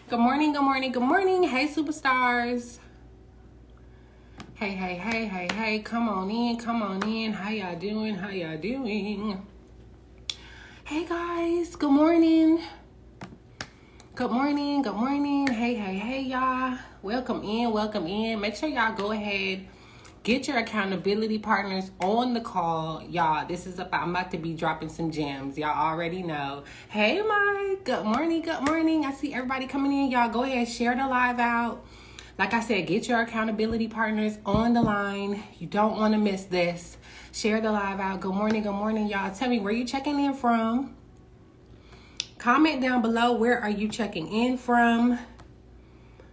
Good morning, good morning, good morning. Hey, superstars. Hey, hey, hey, hey, hey. Come on in, come on in. How y'all doing? How y'all doing? Hey, guys. Good morning. Good morning, good morning. Hey, hey, hey, y'all. Welcome in, welcome in. Make sure y'all go ahead. Get your accountability partners on the call. Y'all, I'm about to be dropping some gems. Y'all already know. Hey, Mike. Good morning, good morning. I see everybody coming in. Y'all go ahead, share the live out. Like I said, get your accountability partners on the line. You don't want to miss this. Share the live out. Good morning, y'all. Tell me where you checking in from. Comment down below, where are you checking in from?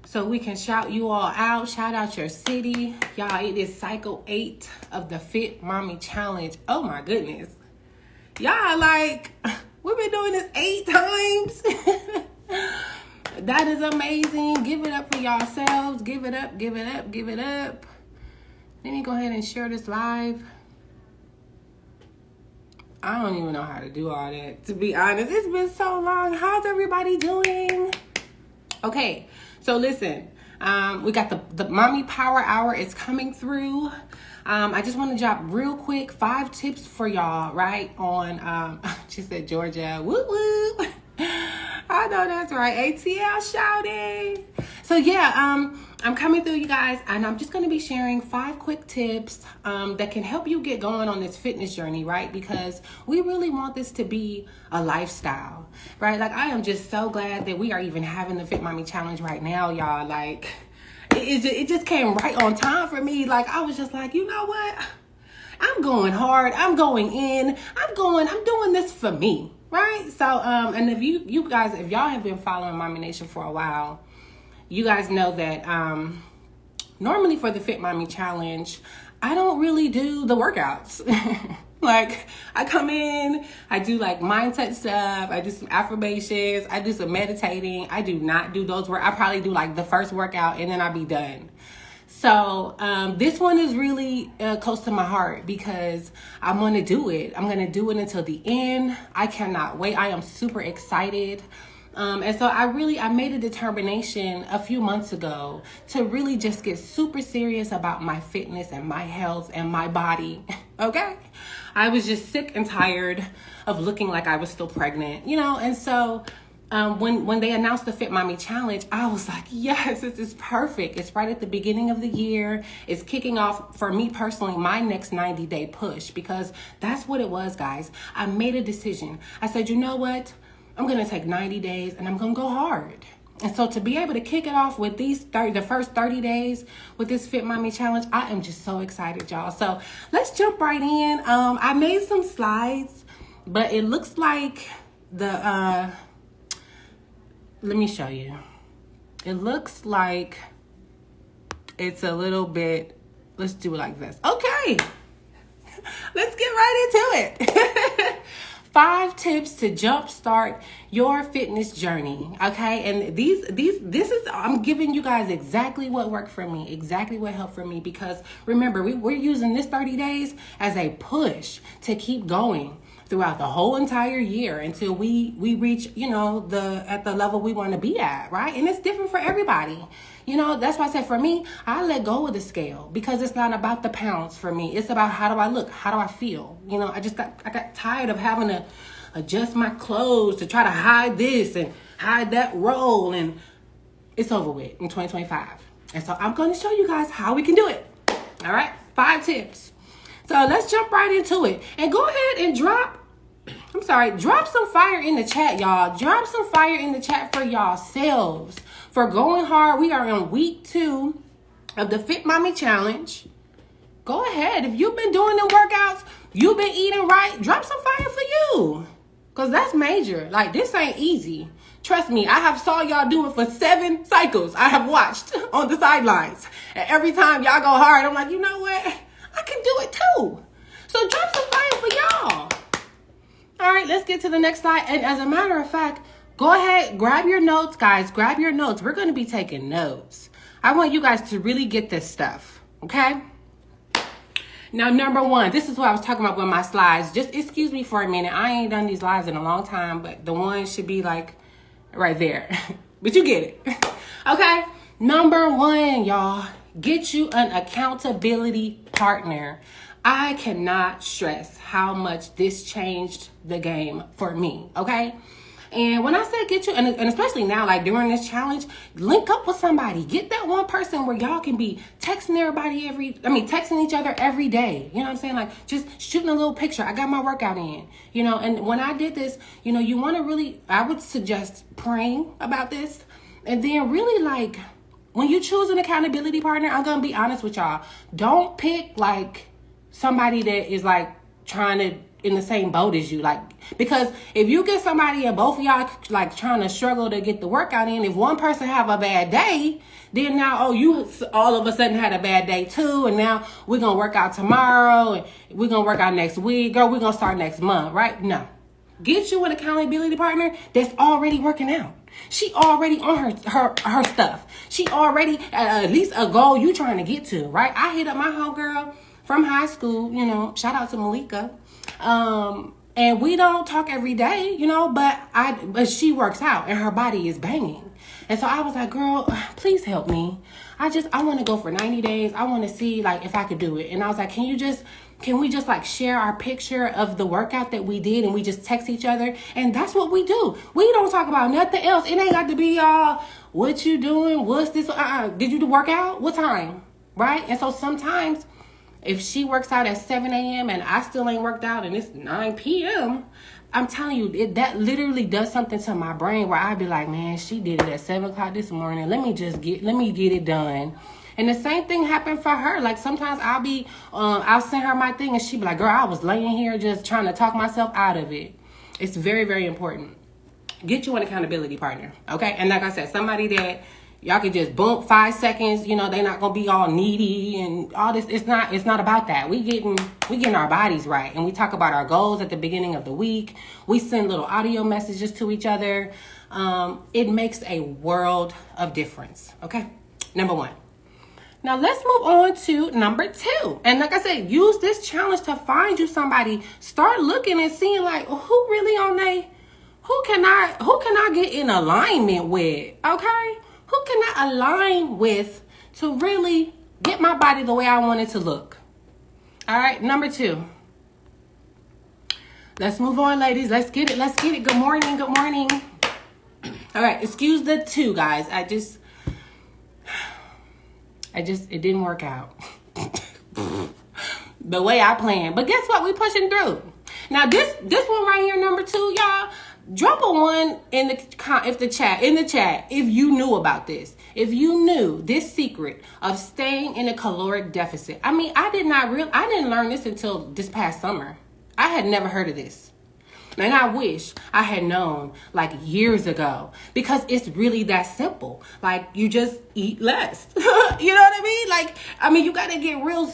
So we can shout you all out. Shout out your city. Y'all, it is cycle 8 of the Fit Mommy Challenge. Oh my goodness. Y'all, like, we've been doing this 8 times. That is amazing. Give it up for yourselves. Give it up, give it up, give it up. Let me go ahead and share this live. I don't even know how to do all that, to be honest. It's been so long. How's everybody doing? Okay, so listen, we got the Mommi Power Hour. It's coming through. I just want to drop real quick 5 tips for y'all, right? On, she said Georgia, woo woo. I know that's right. ATL shouting. So yeah, I'm coming through, you guys, and I'm just going to be sharing 5 quick tips that can help you get going on this fitness journey, right? Because we really want this to be a lifestyle, right? Like, I am just so glad that we are even having the Fit Mommy Challenge right now, y'all. Like, it just came right on time for me. Like, I was just like, you know what? I'm going hard. I'm going in. I'm doing this for me, right? So, and if you guys, if y'all have been following Mommy Nation for a while, you guys know that normally for the Fit Mommy Challenge, I don't really do the workouts. Like, I come in, I do like mindset stuff, I do some affirmations, I do some meditating. I do not do those I probably do like the first workout and then I'll be done. So this one is really close to my heart because I'm going to do it. I'm going to do it until the end. I cannot wait. I am super excited. And so I made a determination a few months ago to really just get super serious about my fitness and my health and my body. Okay. I was just sick and tired of looking like I was still pregnant, and so when they announced the Fit Mommy Challenge, I was like, yes, this is perfect. It's right at the beginning of the year. It's kicking off, for me personally, my next 90-day push, because that's what it was, guys. I made a decision. I said, you know what? I'm going to take 90 days and I'm going to go hard. And so to be able to kick it off with the first 30 days with this Fit Mommy Challenge, I am just so excited, y'all. So let's jump right in. I made some slides, but it looks like let me show you. It looks like it's a little bit, let's do it like this. Okay, let's get right into it. 5 tips to jumpstart your fitness journey. Okay, and I'm giving you guys exactly what worked for me, exactly what helped for me, because remember, we're using this 30 days as a push to keep going throughout the whole entire year until we reach, at the level we want to be at, right? And it's different for everybody. That's why I said for me, I let go of the scale because it's not about the pounds for me. It's about how do I look? How do I feel? I got tired of having to adjust my clothes to try to hide this and hide that roll, and it's over with in 2025. And so I'm going to show you guys how we can do it. All right, 5 tips. So let's jump right into it. And go ahead and drop some fire in the chat, y'all. Drop some fire in the chat for yourselves. For going hard, we are in week 2 of the Fit Mommy Challenge. Go ahead. If you've been doing the workouts, you've been eating right, drop some fire for you. Because that's major. Like, this ain't easy. Trust me, I have saw y'all do it for 7 cycles. I have watched on the sidelines. And every time y'all go hard, I'm like, you know what? I can do it too. So drop some fire for y'all. All right, let's get to the next slide. And as a matter of fact, go ahead, grab your notes, guys. Grab your notes. We're going to be taking notes. I want you guys to really get this stuff, okay? Now, number 1, this is what I was talking about with my slides. Just excuse me for a minute. I ain't done these slides in a long time, but the one should be like right there. But you get it. Okay. Number 1, y'all, get you an accountability partner. I cannot stress how much this changed the game for me. Okay. And when I say get you, and especially now, like during this challenge, link up with somebody. Get that one person where y'all can be texting texting each other every day. You know what I'm saying? Like just shooting a little picture. I got my workout in, and when I did this, you want to really, I would suggest praying about this. And then really like, when you choose an accountability partner, I'm going to be honest with y'all. Don't pick like somebody that is like trying to in the same boat as you, like, because if you get somebody and both of y'all like trying to struggle to get the workout in, if one person have a bad day, then now you all of a sudden had a bad day too, and now we're gonna work out tomorrow and we're gonna work out next week, or we're gonna start next month, right? No, get you an accountability partner that's already working out. She already on her stuff. She already at least a goal you trying to get to, right? I hit up my homegirl from high school, shout out to Malika. And we don't talk every day, but she works out and her body is banging. And so I was like, girl, please help me. I want to go for 90 days. I want to see like if I could do it. And I was like, can we just like share our picture of the workout that we did, and we just text each other? And that's what we do. We don't talk about nothing else. It ain't got to be what you doing? What's this? Did you do workout? What time? Right? And so sometimes if she works out at 7 a.m. and I still ain't worked out and it's 9 p.m., I'm telling you, that literally does something to my brain where I'd be like, man, she did it at 7 o'clock this morning. Let me get it done. And the same thing happened for her. Like sometimes I'll send her my thing and she'd be like, girl, I was laying here just trying to talk myself out of it. It's very, very important. Get you an accountability partner. Okay. And like I said, somebody that y'all can just bump 5 seconds, they're not gonna be all needy and all this. It's not about that. We getting our bodies right. And we talk about our goals at the beginning of the week. We send little audio messages to each other. It makes a world of difference. Okay. Number 1. Now let's move on to number 2. And like I said, use this challenge to find you somebody. Start looking and seeing like who really who can I get in alignment with? Okay. Who can I align with to really get my body the way I want it to look? All right, number 2. Let's move on, ladies. Let's get it. Good morning. All right, excuse the 2, guys. It didn't work out the way I planned. But guess what? We pushing through. Now this one right here, number 2, y'all. Drop a 1 in the chat if you knew about this. If you knew this secret of staying in a caloric deficit. I mean, I didn't learn this until this past summer. I had never heard of this. And I wish I had known like years ago, because it's really that simple. Like you just eat less. You know what I mean? You got to get real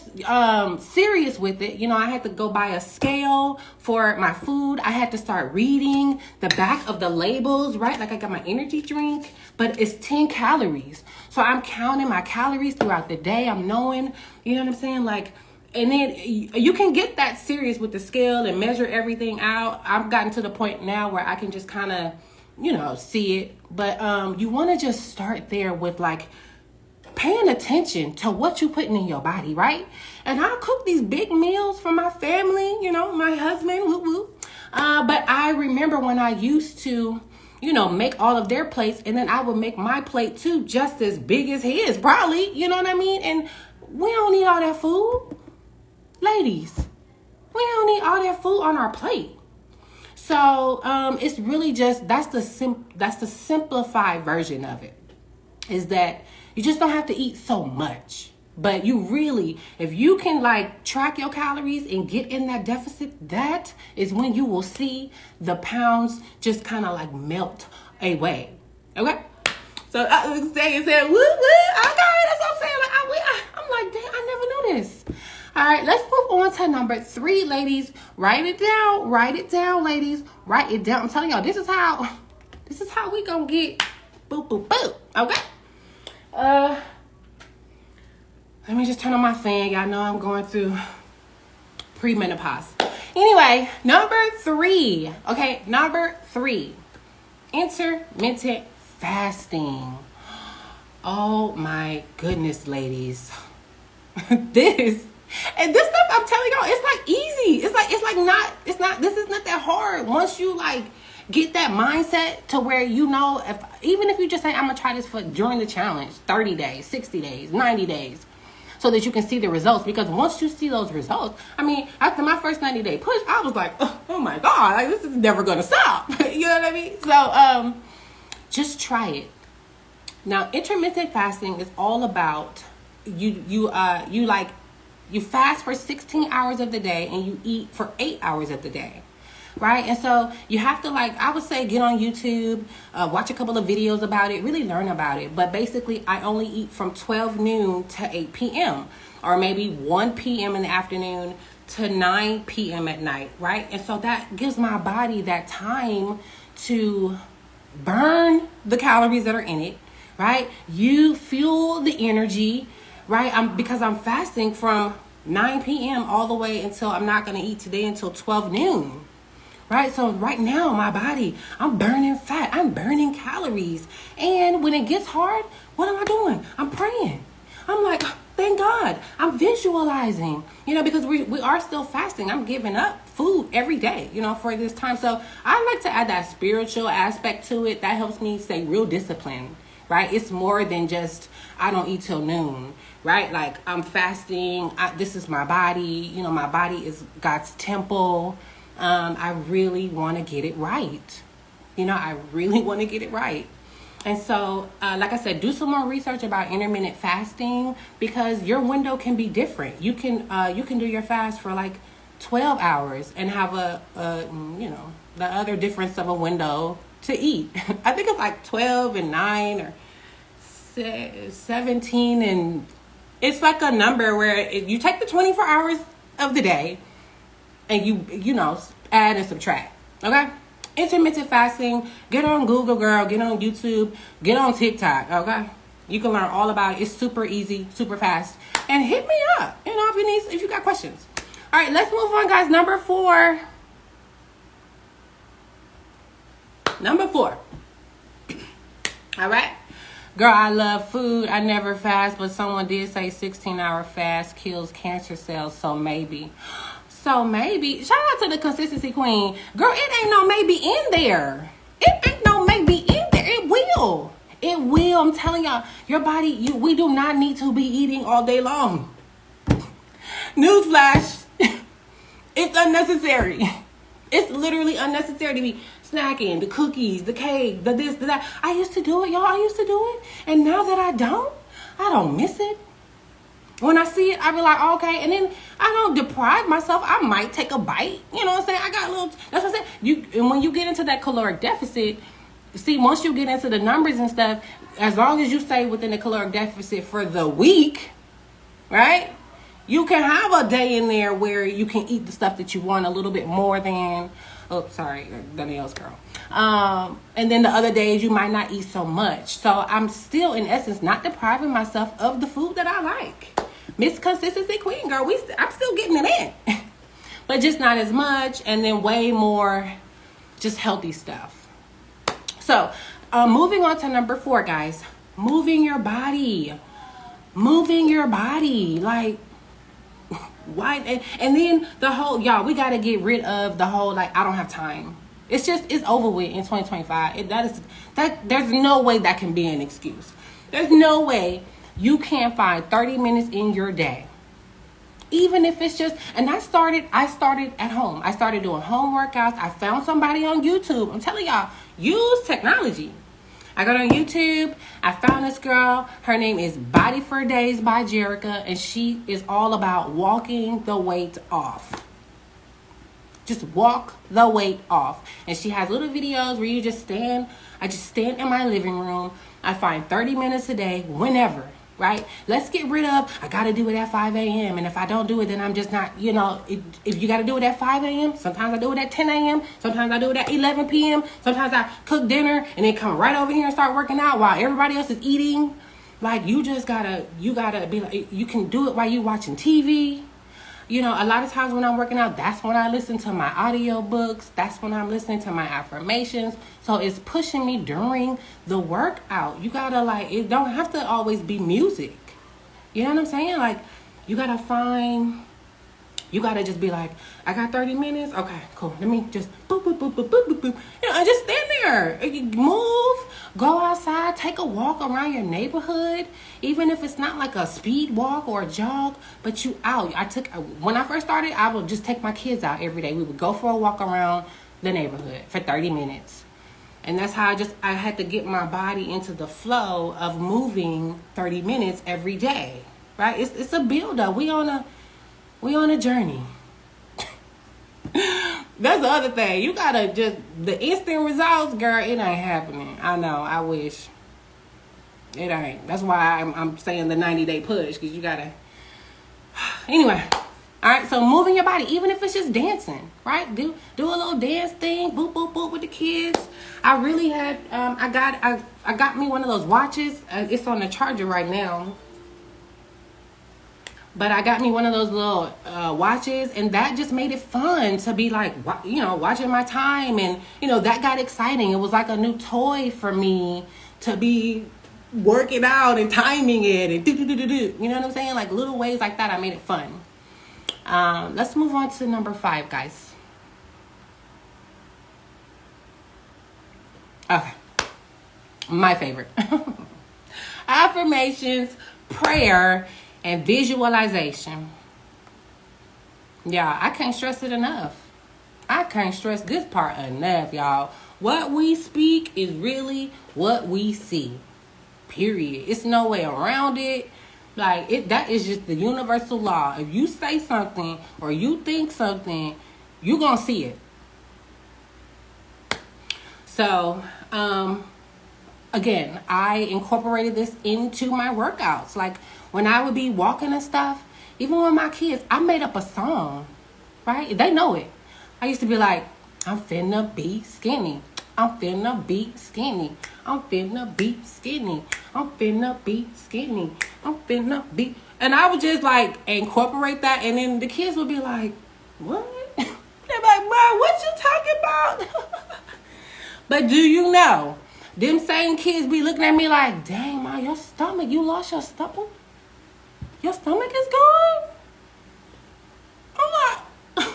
serious with it. I had to go buy a scale for my food. I had to start reading the back of the labels, right? Like I got my energy drink, but it's 10 calories. So I'm counting my calories throughout the day. I'm knowing, you know what I'm saying? Like, and then you can get that serious with the scale and measure everything out. I've gotten to the point now where I can just kind of, see it. But you want to just start there with like paying attention to what you're putting in your body, right? And I cook these big meals for my family, my husband, but I remember when I used to, make all of their plates, and then I would make my plate too, just as big as his, probably, you know what I mean? And we don't need all that food. Ladies, we don't need all that food on our plate. So it's really just, that's the simplified version of it, is that you just don't have to eat so much. But you really, if you can like track your calories and get in that deficit, that is when you will see the pounds just kind of like melt away. Okay? So I was saying, okay, that's what I'm saying. I'm like, dang, I never knew this. All right, let's move on to number 3, ladies. Write it down, ladies. Write it down. I'm telling y'all, this is how we gonna get boop, boop, boop. Okay. Let me just turn on my fan. Y'all know I'm going through premenopause. Anyway, number 3. Okay, number 3. Intermittent fasting. Oh my goodness, ladies. this stuff I'm telling y'all, it's like easy. This is not that hard. Once you like get that mindset to where you know, even if you just say, I'm gonna try this for during the challenge, 30 days, 60 days, 90 days, so that you can see the results. Because once you see those results, I mean, after my first 90-day push, I was like, oh my God, like this is never gonna stop. You know what I mean? So just try it. Now, intermittent fasting is all about you fast for 16 hours of the day and you eat for 8 hours of the day, right? And so you have to, like, I would say, get on YouTube, watch a couple of videos about it, really learn about it. But basically, I only eat from 12 noon to 8 p.m. or maybe 1 p.m. in the afternoon to 9 p.m. at night, right? And so that gives my body that time to burn the calories that are in it, right? You fuel the energy, right? Because I'm fasting from 9 p.m. all the way until I'm not going to eat today until 12 noon, right? So right now, my body, I'm burning fat. I'm burning calories. And when it gets hard, what am I doing? I'm praying. I'm like, thank God. I'm visualizing, because we are still fasting. I'm giving up food every day, for this time. So I like to add that spiritual aspect to it. That helps me stay real disciplined, right? It's more than just, I don't eat till noon, right? Like, I'm fasting. This is my body. My body is God's temple. I really want to get it right. I really want to get it right. And so, like I said, do some more research about intermittent fasting, because your window can be different. You can do your fast for like 12 hours and have the other difference of a window to eat. I think it's like 12 and 9 or 17, and it's like a number where you take the 24 hours of the day and you add and subtract. Okay? Intermittent fasting. Get on Google, girl. Get on YouTube. Get on TikTok. Okay? You can learn all about it. It's super easy, super fast. And hit me up, if you got questions. All right, let's move on, guys. Number 4. All right? Girl, I love food. I never fast, but someone did say 16-hour fast kills cancer cells, so maybe. Shout out to the consistency queen. Girl, it ain't no maybe in there. It will. I'm telling y'all, your body, we do not need to be eating all day long. Newsflash. It's unnecessary. It's literally unnecessary to be snacking, the cookies, the cake, the this, the that. I used to do it, y'all. And now that I don't miss it. When I see it, I be like, okay. And then I don't deprive myself. I might take a bite. You know what I'm saying? I got a little, that's what I'm saying. And when you get into that caloric deficit, see, once you get into the numbers and stuff, as long as you stay within the caloric deficit for the week, right? You can have a day in there where you can eat the stuff that you want a little bit more than, Danielle's girl. And then the other days you might not eat so much. So I'm still, in essence, not depriving myself of the food that I like. Miss Consistency Queen, girl, I'm still getting it in. But just not as much, and then way more just healthy stuff. So, moving on to number 4, guys. Moving your body. Like, why? And then the whole, y'all, we got to get rid of the whole, like, I don't have time. It's over with in 2025. There's no way that can be an excuse. There's no way you can't find 30 minutes in your day. Even if it's just, and I started at home. I started doing home workouts. I found somebody on YouTube. I'm telling y'all, use technology. I got on YouTube. I found this girl. Her name is Body for Days by Jerica, and she is all about walking the weight off. Just walk the weight off. And she has little videos where you just stand. I just stand in my living room. I find 30 minutes a day, whenever. Right? Let's get rid of, I got to do it at 5 a.m. And if I don't do it, then I'm just not, if you got to do it at 5 a.m., sometimes I do it at 10 a.m. Sometimes I do it at 11 p.m. Sometimes I cook dinner and then come right over here and start working out while everybody else is eating. Like, you gotta be like, you can do it while you watching TV. You know, a lot of times when I'm working out, that's when I listen to my audio books. That's when I'm listening to my affirmations. So it's pushing me during the workout. You gotta like, it don't have to always be music. You know what I'm saying? Like, you gotta just be like, I got 30 minutes. Okay, cool. Let me just boop, boop, boop, boop, boop, boop, boop. You know, and just stand there. Move, go outside, take a walk around your neighborhood. Even if it's not like a speed walk or a jog, but you out. When I first started, I would just take my kids out every day. We would go for a walk around the neighborhood for 30 minutes. And that's how I had to get my body into the flow of moving 30 minutes every day, right? It's a build-up. We on a journey. That's the other thing. You gotta the instant results, girl, it ain't happening. I know, I wish. It ain't. That's why I'm saying the 90-day push, because you gotta. Anyway. All right, so moving your body, even if it's just dancing, right? Do a little dance thing, boop, boop, boop with the kids. I really had, I got me one of those watches. It's on the charger right now. But I got me one of those little watches, and that just made it fun to be like, you know, watching my time. And, you know, that got exciting. It was like a new toy for me to be working out and timing it and do. You know what I'm saying? Like little ways like that, I made it fun. Let's move on to number 5, guys. Okay. My favorite. Affirmations, prayer, and visualization. Yeah, I can't stress it enough. I can't stress this part enough, y'all. What we speak is really what we see. Period. It's no way around it. Like, that is just the universal law. If you say something or you think something, you're going to see it. So, again, I incorporated this into my workouts. Like, when I would be walking and stuff, even with my kids, I made up a song, right? They know it. I used to be like, I'm finna be skinny. I'm finna be skinny. I'm finna be skinny. I'm finna be skinny. I'm finna be. And I would just like incorporate that. And then the kids would be like, what? They're like, Mom, what you talking about? But do you know, them same kids be looking at me like, dang, Mom, your stomach, you lost your stomach? Your stomach is gone? I'm like,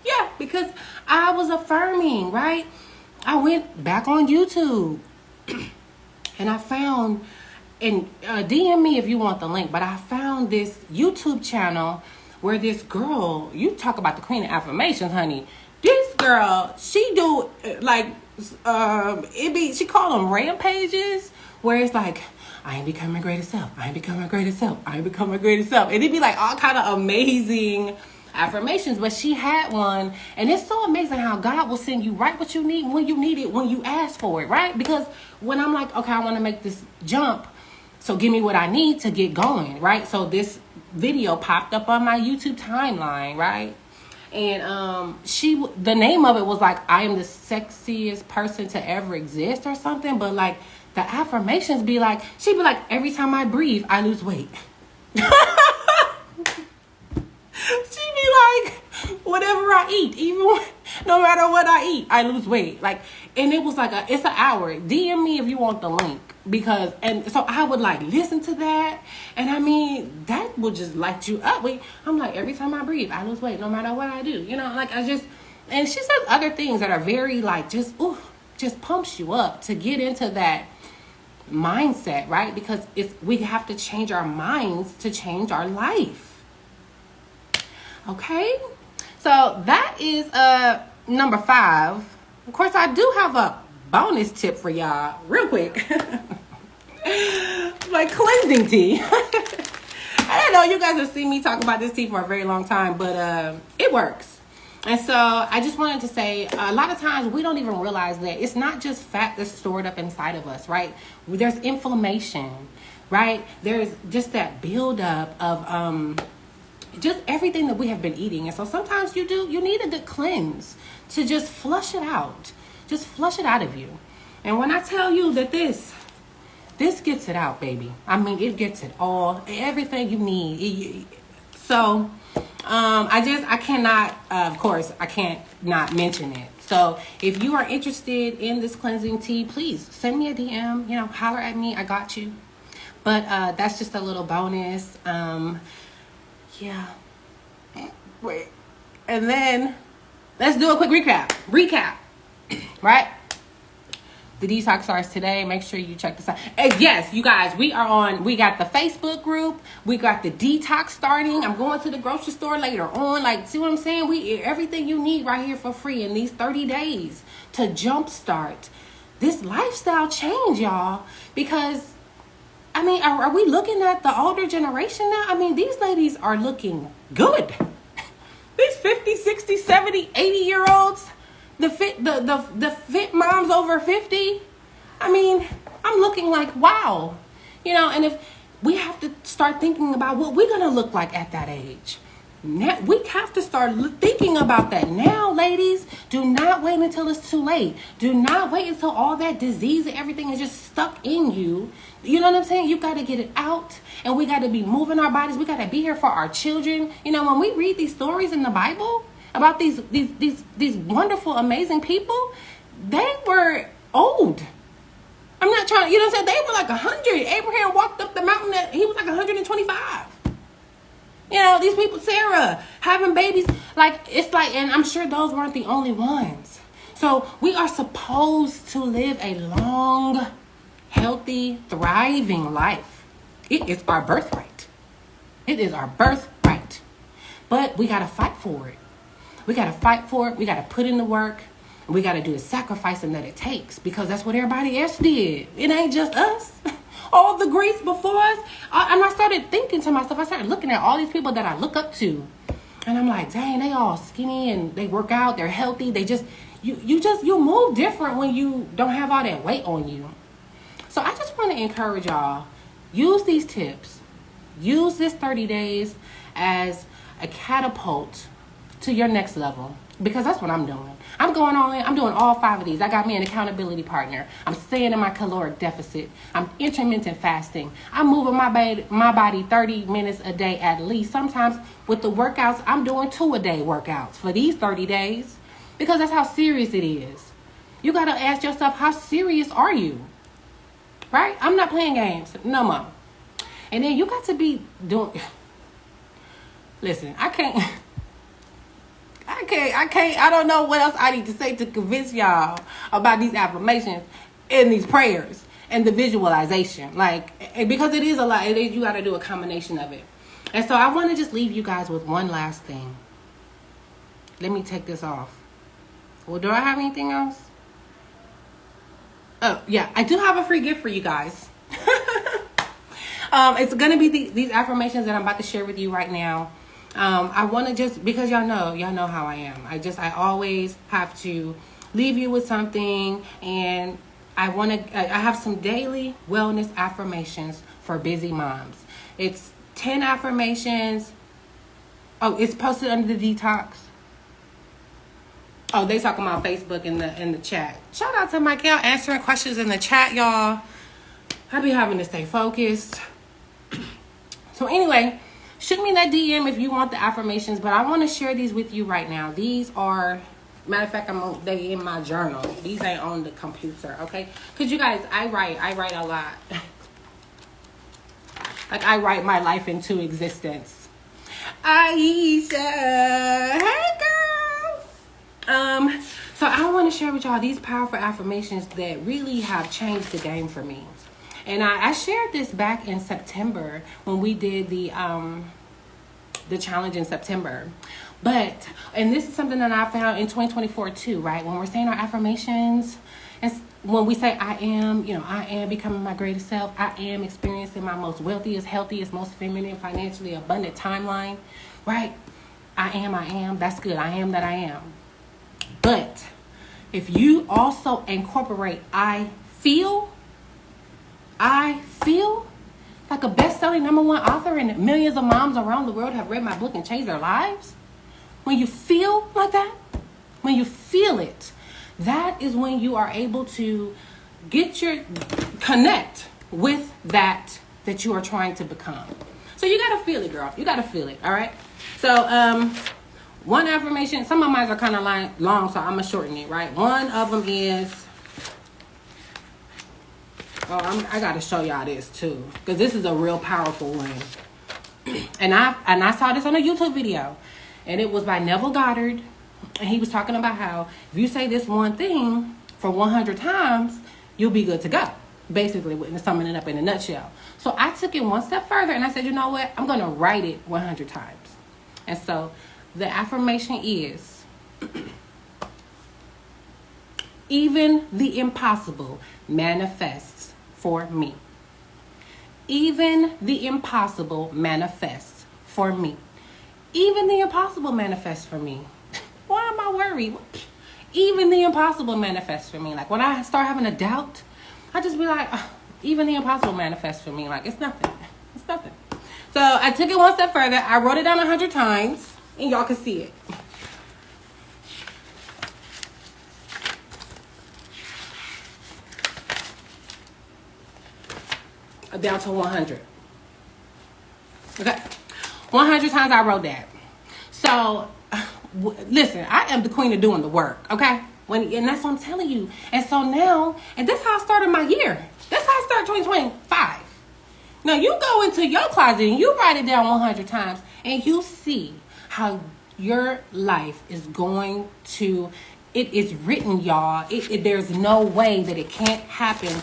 yeah, because I was affirming, right? I went back on YouTube and I found, and DM me if you want the link, but I found this YouTube channel where this girl, you talk about the queen of affirmations, honey. This girl, she do like, she call them rampages, where it's like, I ain't becoming my greatest self. I ain't becoming my greatest self. I ain't becoming my greatest self. And it'd be like all kind of amazing affirmations. But she had one, and it's so amazing how God will send you right what you need when you need it, when you ask for it, right? Because when I'm like, okay, I want to make this jump, so give me what I need to get going, right? So this video popped up on my YouTube timeline, right? And the name of it was like, I am the sexiest person to ever exist or something. But like the affirmations be like, she'd be like, every time I breathe, I lose weight. She'd be like, whatever I eat, no matter what I eat, I lose weight. Like, and it was like it's an hour. DM me if you want the link, because, and so I would like listen to that, and I mean that would just light you up. I'm like, every time I breathe, I lose weight, no matter what I do. You know, like and she says other things that are very like just pumps you up to get into that mindset, right? Because we have to change our minds to change our life. Okay, so that is number 5. Of course, I do have a bonus tip for y'all, real quick. Like cleansing tea. I don't know, you guys have seen me talk about this tea for a very long time, but it works. And so I just wanted to say, a lot of times we don't even realize that it's not just fat that's stored up inside of us, right? There's inflammation, right? There's just that buildup of just everything that we have been eating. And so sometimes you need a good cleanse to just flush it out. Just flush it out of you. And when I tell you that this gets it out, baby. I mean, it gets it all, everything you need. So I cannot, of course, I can't not mention it. So if you are interested in this cleansing tea, please send me a DM, holler at me. I got you. But that's just a little bonus. Yeah. Wait. And then let's do a quick recap. Right? The detox starts today. Make sure you check this out. And yes, you guys, we got the Facebook group. We got the detox starting. I'm going to the grocery store later on. Like, see what I'm saying? Everything you need right here for free in these 30 days to jumpstart this lifestyle change, y'all. Because, I mean, are we looking at the older generation now? I mean, these ladies are looking good. These 50, 60, 70, 80-year-olds. The fit moms over 50. I mean, I'm looking like, wow. And if we have to start thinking about what we're going to look like at that age. Now, we have to start thinking about that now, ladies. Do not wait until it's too late. Do not wait until all that disease and everything is just stuck in you. You know what I'm saying? You got to get it out, and we got to be moving our bodies. We got to be here for our children. When we read these stories in the Bible about these wonderful, amazing people, they were old. I'm not trying, they were like 100. Abraham walked up the mountain, he was like 125. These people, Sarah, having babies, and I'm sure those weren't the only ones. So we are supposed to live a long, healthy, thriving life. It is our birthright. It is our birthright. But we got to fight for it. We got to fight for it. We got to put in the work. And we got to do the sacrificing that it takes, because that's what everybody else did. It ain't just us. All the greats before us. And I started thinking to myself, I started looking at all these people that I look up to. And I'm like, dang, they all skinny and they work out. They're healthy. They just, you move different when you don't have all that weight on you. So I just want to encourage y'all, use these tips. Use this 30 days as a catapult to your next level, because that's what I'm doing. I'm going all in. I'm doing all 5 of these. I got me an accountability partner. I'm staying in my caloric deficit. I'm intermittent fasting. I'm moving my body 30 minutes a day at least. Sometimes with the workouts, I'm doing 2-a-day workouts for these 30 days, because that's how serious it is. You got to ask yourself, how serious are you? Right? I'm not playing games. No more. And then you got to be doing... Listen, I don't know what else I need to say to convince y'all about these affirmations and these prayers and the visualization. Because it is a lot. You got to do a combination of it. And so I want to just leave you guys with one last thing. Let me take this off. Well, do I have anything else? Oh, yeah. I do have a free gift for you guys. It's going to be these affirmations that I'm about to share with you right now. I want to just, because y'all know how I am. I always have to leave you with something, and I have some daily wellness affirmations for busy moms. It's 10 affirmations. Oh, it's posted under the detox. Oh, they talking about Facebook in the chat. Shout out to Michael answering questions in the chat, y'all. I be having to stay focused. So anyway, shoot me that DM if you want the affirmations, but I want to share these with you right now. These are, matter of fact, they in my journal. These ain't on the computer, okay? Because you guys, I write a lot. I write my life into existence. Aisha, hey girl. So I want to share with y'all these powerful affirmations that really have changed the game for me. And I shared this back in September when we did the challenge in September. And this is something that I found in 2024 too, right? When we're saying our affirmations, and when we say I am becoming my greatest self, I am experiencing my most wealthiest, healthiest, most feminine, financially abundant timeline, right? I am, that's good. I am that I am. But if you also incorporate I feel like a best-selling #1 author, and millions of moms around the world have read my book and changed their lives. When you feel like that, when you feel it, that is when you are able to connect with that you are trying to become. So you got to feel it, girl. You got to feel it, all right? So one affirmation, some of mine are kind of long, so I'm going to shorten it, right? One of them is, I got to show y'all this too, because this is a real powerful one. And I saw this on a YouTube video, and it was by Neville Goddard, and he was talking about how if you say this one thing for 100 times, you'll be good to go. Basically, summing it up in a nutshell. So I took it one step further, and I said, you know what? I'm going to write it 100 times. And so the affirmation is, even the impossible manifests for me. Even the impossible manifests for me. Even the impossible manifests for me. Why am I worried? Even the impossible manifests for me. Like when I start having a doubt, I just be like, even the impossible manifests for me. Like it's nothing. It's nothing. So I took it one step further. I wrote it down 100 times, and y'all can see it. Down to 100. Okay. 100 times I wrote that. So, listen, I am the queen of doing the work, okay? And that's what I'm telling you. And so now, and this is how I started my year. That's how I started 2025. Now, you go into your closet and you write it down 100 times, and you see how your life is going to, it is written, y'all. There's no way that it can't happen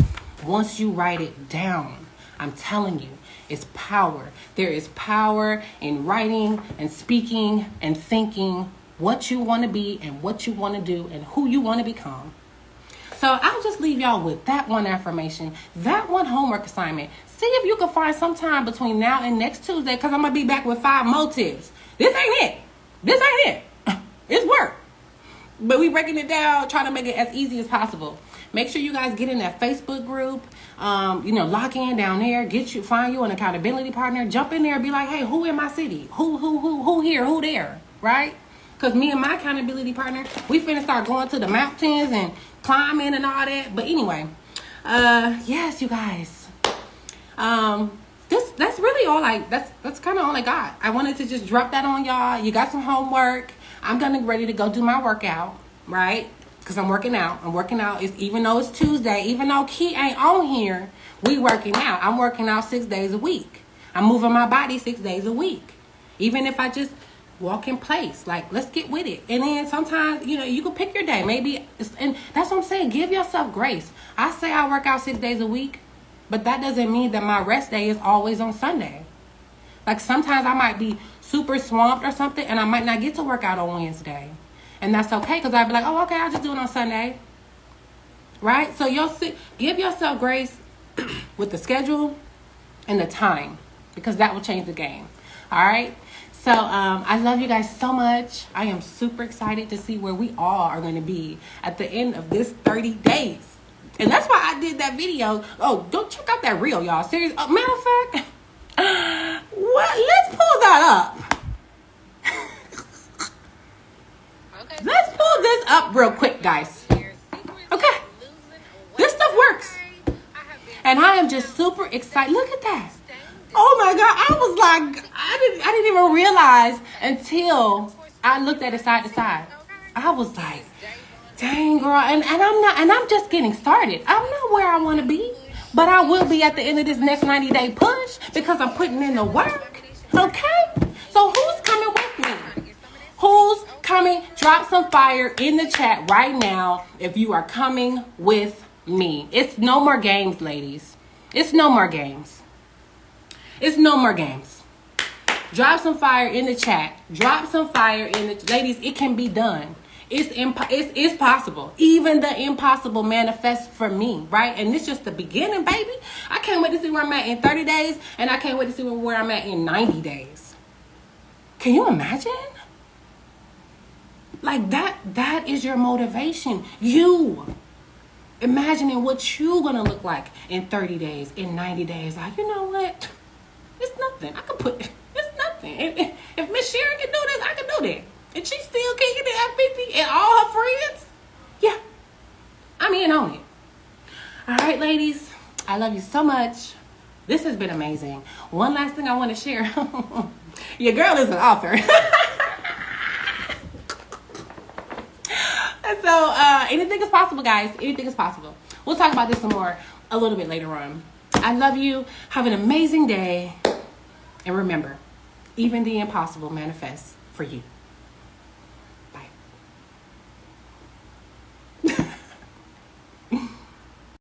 once you write it down. I'm telling you, it's power. There is power in writing and speaking and thinking what you want to be and what you want to do and who you want to become. So I'll just leave y'all with that one affirmation, that one homework assignment. See if you can find some time between now and next Tuesday, because I'm going to be back with 5 more tips. This ain't it. This ain't it. It's work. But we breaking it down, trying to make it as easy as possible. Make sure you guys get in that Facebook group. Lock in down there. Find you an accountability partner. Jump in there and be like, hey, who in my city? Who here? Who there? Right? Because me and my accountability partner, we finna start going to the mountains and climbing and all that. But anyway, yes, you guys. That's really all that's kind of all I got. I wanted to just drop that on y'all. You got some homework. I'm gonna ready to go do my workout, right? Because I'm working out. Even though it's Tuesday, even though Key ain't on here, we working out. I'm working out 6 days a week. I'm moving my body 6 days a week. Even if I just walk in place, like, let's get with it. And then sometimes, you can pick your day. And that's what I'm saying. Give yourself grace. I say I work out 6 days a week, but that doesn't mean that my rest day is always on Sunday. Like sometimes I might be super swamped or something, and I might not get to work out on Wednesday. And that's okay, because I'd be like, oh, okay, I'll just do it on Sunday. Right? So give yourself grace with the schedule and the time, because that will change the game. All right? So I love you guys so much. I am super excited to see where we all are going to be at the end of this 30 days. And that's why I did that video. Oh, go check out that reel, y'all. Seriously. Matter of fact, let's pull that up. Let's pull this up real quick, guys. Okay. This stuff works. And I am just super excited. Look at that. Oh my God. I was like, I didn't even realize until I looked at it side to side. I was like, dang, girl. And I'm just getting started. I'm not where I want to be, but I will be at the end of this next 90-day push because I'm putting in the work. Okay. So who's coming with me? Who's coming? Drop some fire in the chat right now if you are coming with me. It's no more games, ladies. It's no more games. It's no more games. Drop some fire in the chat. Drop some fire in the... Ladies, it can be done. It's possible. Even the impossible manifests for me, right? And it's just the beginning, baby. I can't wait to see where I'm at in 30 days, and I can't wait to see where I'm at in 90 days. Can you imagine? Like that is your motivation. You imagining what you're going to look like in 30 days, in 90 days. Like, you know what? It's nothing. It's nothing. If Miss Sharon can do this, I can do that. And she's still kicking it at 50 and all her friends. Yeah. I'm in on it. All right, ladies. I love you so much. This has been amazing. One last thing I want to share. Your girl is an author. So anything is possible, guys. Anything is possible. We'll talk about this some more a little bit later on. I love you. Have an amazing day. And remember, even the impossible manifests for you.